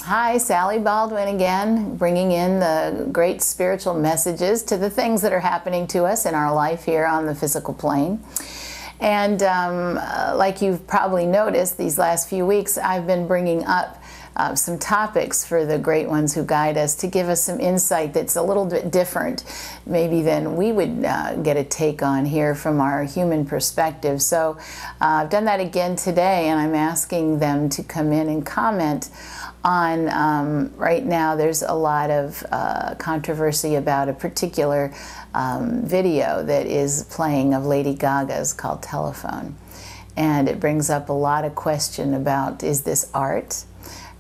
Hi, Sally Baldwin again, bringing in the great spiritual messages to the things that are happening to us in our life here on the physical plane. And like you've probably noticed these last few weeks, I've been bringing up some topics for the great ones who guide us to give us some insight that's a little bit different maybe than we would get a take on here from our human perspective. So I've done that again today, and I'm asking them to come in and comment on, right now there's a lot of controversy about a particular video that is playing of Lady Gaga's called Telephone. And it brings up a lot of question about, is this art?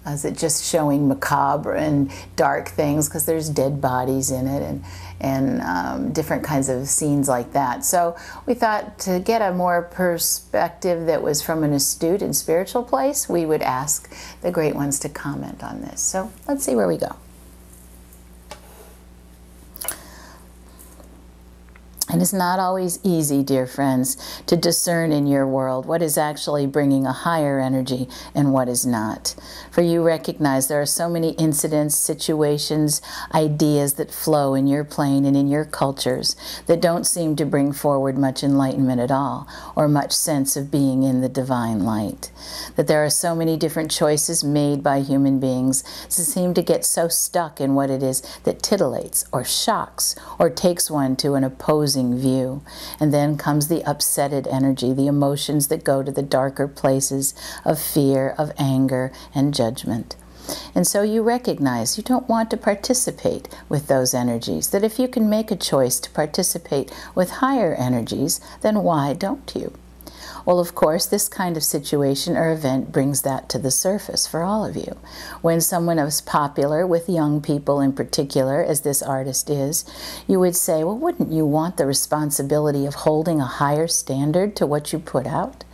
Is it just showing macabre and dark things because there's dead bodies in it and different kinds of scenes like that. So we thought to get a more perspective that was from an astute and spiritual place, we would ask the great ones to comment on this. So let's see where we go. And it's not always easy, dear friends, to discern in your world what is actually bringing a higher energy and what is not. For you recognize there are so many incidents, situations, ideas that flow in your plane and in your cultures that don't seem to bring forward much enlightenment at all, or much sense of being in the divine light. That there are so many different choices made by human beings to seem to get so stuck in what it is that titillates or shocks or takes one to an opposing view. And then comes the upsetted energy, the emotions that go to the darker places of fear, of anger, and judgment. And so you recognize you don't want to participate with those energies, that if you can make a choice to participate with higher energies, then why don't you? Well, of course, this kind of situation or event brings that to the surface for all of you. When someone is popular, with young people in particular, as this artist is, you would say, well, wouldn't you want the responsibility of holding a higher standard to what you put out?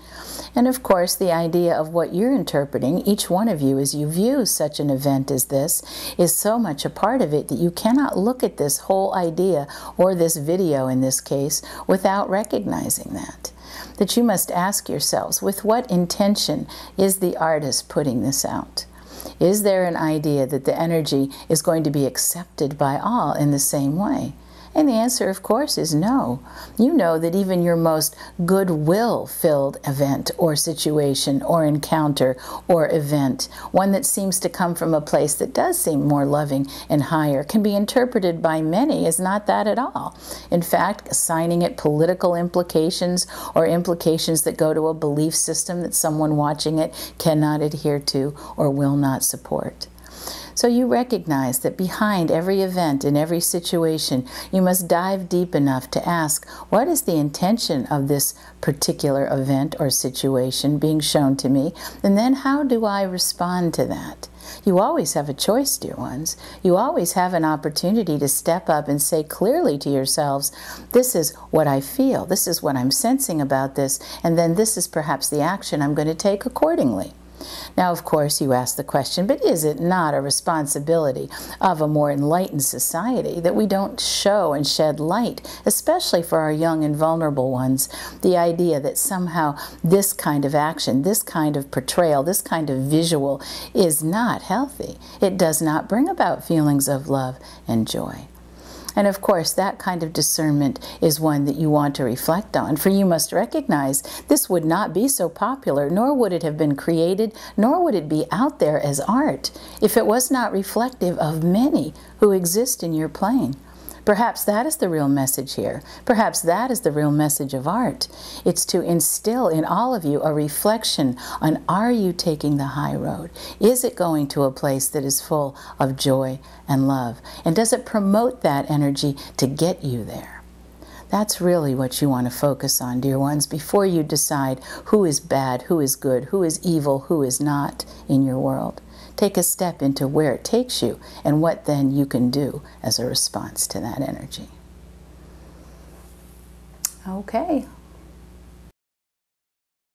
And of course, the idea of what you're interpreting, each one of you as you view such an event as this, is so much a part of it that you cannot look at this whole idea, or this video in this case, without recognizing that. That you must ask yourselves, with what intention is the artist putting this out? Is there an idea that the energy is going to be accepted by all in the same way? And the answer, of course, is no. You know that even your most goodwill-filled event or situation or encounter or event, one that seems to come from a place that does seem more loving and higher, can be interpreted by many as not that at all. In fact, assigning it political implications or implications that go to a belief system that someone watching it cannot adhere to or will not support. So you recognize that behind every event and every situation, you must dive deep enough to ask, what is the intention of this particular event or situation being shown to me? And then how do I respond to that? You always have a choice, dear ones. You always have an opportunity to step up and say clearly to yourselves, this is what I feel, this is what I'm sensing about this, and then this is perhaps the action I'm going to take accordingly. Now, of course, you ask the question, but is it not a responsibility of a more enlightened society that we don't show and shed light, especially for our young and vulnerable ones, the idea that somehow this kind of action, this kind of portrayal, this kind of visual is not healthy? It does not bring about feelings of love and joy. And of course, that kind of discernment is one that you want to reflect on, for you must recognize this would not be so popular, nor would it have been created, nor would it be out there as art, if it was not reflective of many who exist in your plane. Perhaps that is the real message here. Perhaps that is the real message of art. It's to instill in all of you a reflection on, are you taking the high road? Is it going to a place that is full of joy and love? And does it promote that energy to get you there? That's really what you want to focus on, dear ones, before you decide who is bad, who is good, who is evil, who is not in your world. Take a step into where it takes you and what then you can do as a response to that energy. Okay.